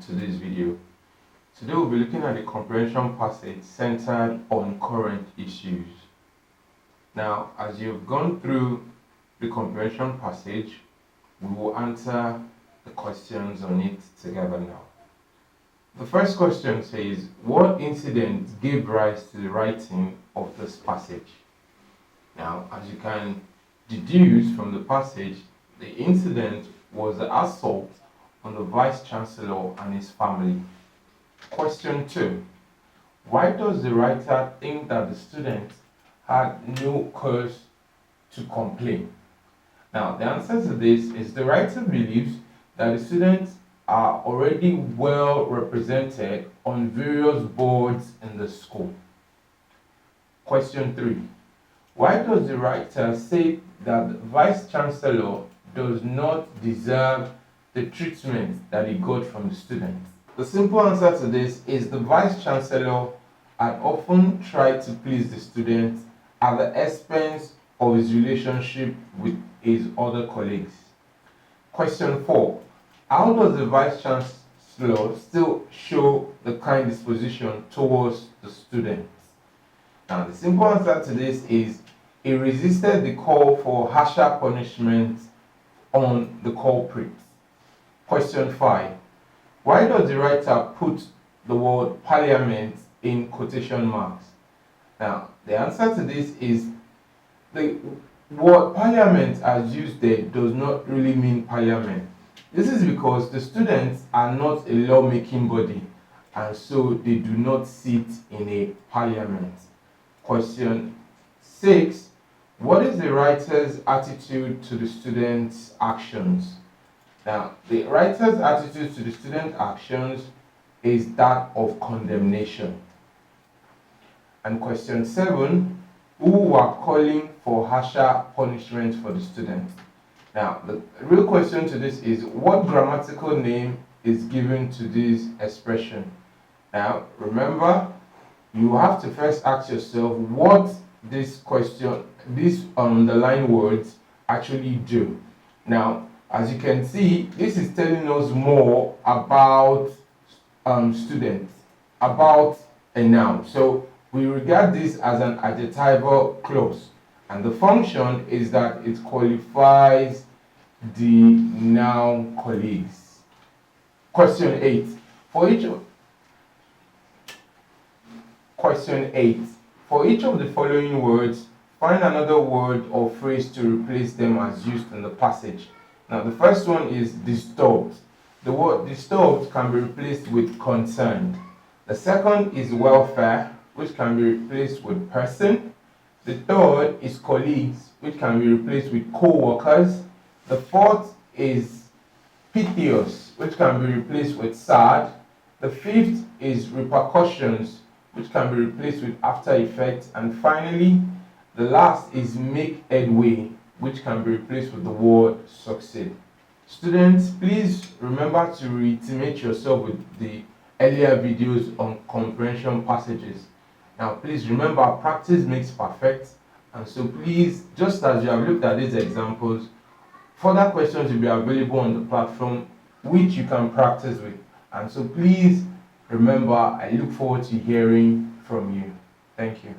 to this video. Today we'll be looking at the comprehension passage centered on current issues. Now, as you've gone through the comprehension passage, we will answer the questions on it together now. The first question says, what incident gave rise to the writing of this passage? Now, as you can deduce from the passage, the incident was the assault on the Vice Chancellor and his family. Question 2. Why does the writer think that the students had no cause to complain? Now, the answer to this is the writer believes that the students are already well represented on various boards in the school. Question 3. Why does the writer say that the Vice Chancellor does not deserve the treatment that he got from the students? The simple answer to this is the Vice Chancellor had often tried to please the students at the expense of his relationship with his other colleagues. Question 4. How does the Vice Chancellor still show the kind disposition towards the students? Now, the simple answer to this is he resisted the call for harsher punishment on the culprits. Question 5. Why does the writer put the word parliament in quotation marks? Now, the answer to this is the word parliament as used there does not really mean parliament. This is because the students are not a lawmaking body, and so they do not sit in a parliament. Question 6. What is the writer's attitude to the students' actions? Now, the writer's attitude to the student actions is that of condemnation. And question 7, who were calling for harsher punishment for the students? Now, the real question to this is, what grammatical name is given to this expression? Now, remember, you have to first ask yourself what this question, these underlined words actually do. Now, as you can see, this is telling us more about students, about a noun. So we regard this as an adjectival clause, and the function is that it qualifies the noun colleagues. Question 8. Question 8. For each of the following words, find another word or phrase to replace them as used in the passage. Now, the first one is disturbed. The word disturbed can be replaced with concerned. The second is welfare, which can be replaced with person. The third is colleagues, which can be replaced with co-workers. The fourth is piteous, which can be replaced with sad. The fifth is repercussions, which can be replaced with after effects. And finally, the last is make headway, which can be replaced with the word succeed. Students, please remember to reiterate yourself with the earlier videos on comprehension passages. Now, please remember, practice makes perfect. And so please, just as you have looked at these examples, further questions will be available on the platform which you can practice with. And so please remember, I look forward to hearing from you. Thank you.